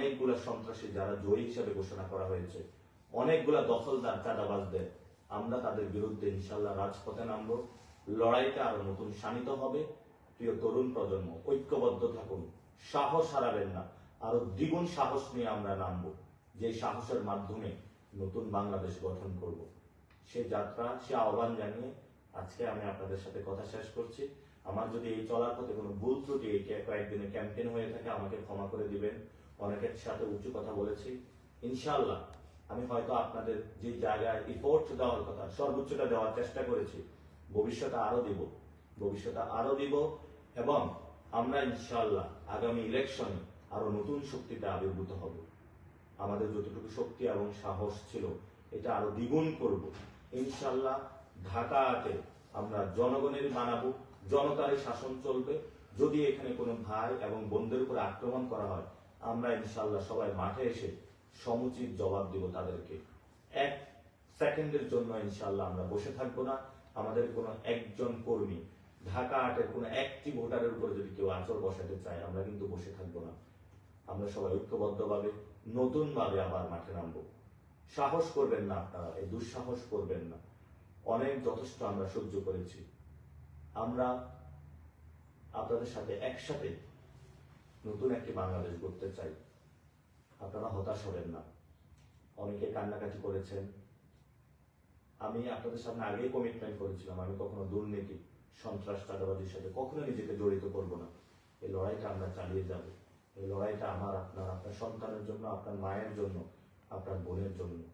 অনেকগুলা সন্ত্রাসী যারা জয়ী হিসেবে ঘোষণা করা হয়েছে, অনেকগুলা দখলদার চাঁদাবাজদের, আমরা তাদের বিরুদ্ধে ইনশাল্লাহ রাজপথে নামবো। লড়াইটা আরো নতুন শানিত হবে। প্রিয় তরুণ প্রজন্ম, ঐক্যবদ্ধ থাকুন, সাহস হারাবেন না। আরো দ্বিগুণ সাহস নিয়ে আমরা নামবো, যে সাহসের মাধ্যমে নতুন বাংলাদেশ গঠন করব। সে যাত্রা, সে আহ্বান জানিয়ে আজকে আমি আপনাদের সাথে কথা শেষ করছি। আমার যদি এই চলার পথে কোনো ভুল ত্রুটি এই কয়েকদিনে ক্যাম্পেইন হয়ে থাকে, আমাকে ক্ষমা করে দিবেন। অনেকের সাথে উঁচু কথা বলেছি। ইনশাআল্লাহ আমি হয়তো আপনাদের যে জায়গায় ইফোর্ট দেওয়ার কথা, সর্বোচ্চটা দেওয়ার চেষ্টা করেছি। ভবিষ্যতে আরো দিব এবং আমরা ইনশাআল্লাহ আগামী ইলেকশনে আরো নতুন শক্তিতে আবির্ভূত হব। আমাদের যতটুকু শক্তি এবং সাহস ছিল, এটা আরো দ্বিগুণ করব ইনশাআল্লাহ। ঢাকাতে আমরা জনগণের বানাবো, জনতারই শাসন চলবে। যদি এখানে কোনো ভাই এবং বোনদের উপর আক্রমণ করা হয়, আমরা ইনশাআল্লাহ সবাই মাঠে এসে সমুচিত জবাব দিব তাদেরকে। এক সেকেন্ডের জন্য ইনশাআল্লাহ আমরা বসে থাকবো না। আমাদের কোনো একজন কর্মী, ঢাকা আটের কোনো একটি ভোটারের উপর যদি কেউ আঁচড় বসাতে চায়, আমরা কিন্তু বসে থাকবো না। আমরা সবাই ঐক্যবদ্ধভাবে নতুন ভাবে আবার মাঠে নামবো। সাহস করবেন না, আপনারা এই দুঃসাহস করবেন না। অনেক যথেষ্ট আমরা সহ্য করেছি। আমরা আপনাদের সাথে একসাথে নতুন একটি বাংলাদেশ গড়তে চাই। আপনারা হতাশ হবেন না। অনেকে কান্নাকাটি করেছেন। আমি আপনাদের সামনে আগেই কমিটমেন্ট করেছিলাম, আমি কখনো দুর্নীতি, সন্ত্রাস, চাঁদাবাজির সাথে কখনো নিজেকে জড়িত করব না। এই লড়াইটা আমরা চালিয়ে যাব। এই লড়াইটা আমার, আপনার সন্তানের জন্য, আপনার মায়ের জন্য, আপনার বোনের জন্য।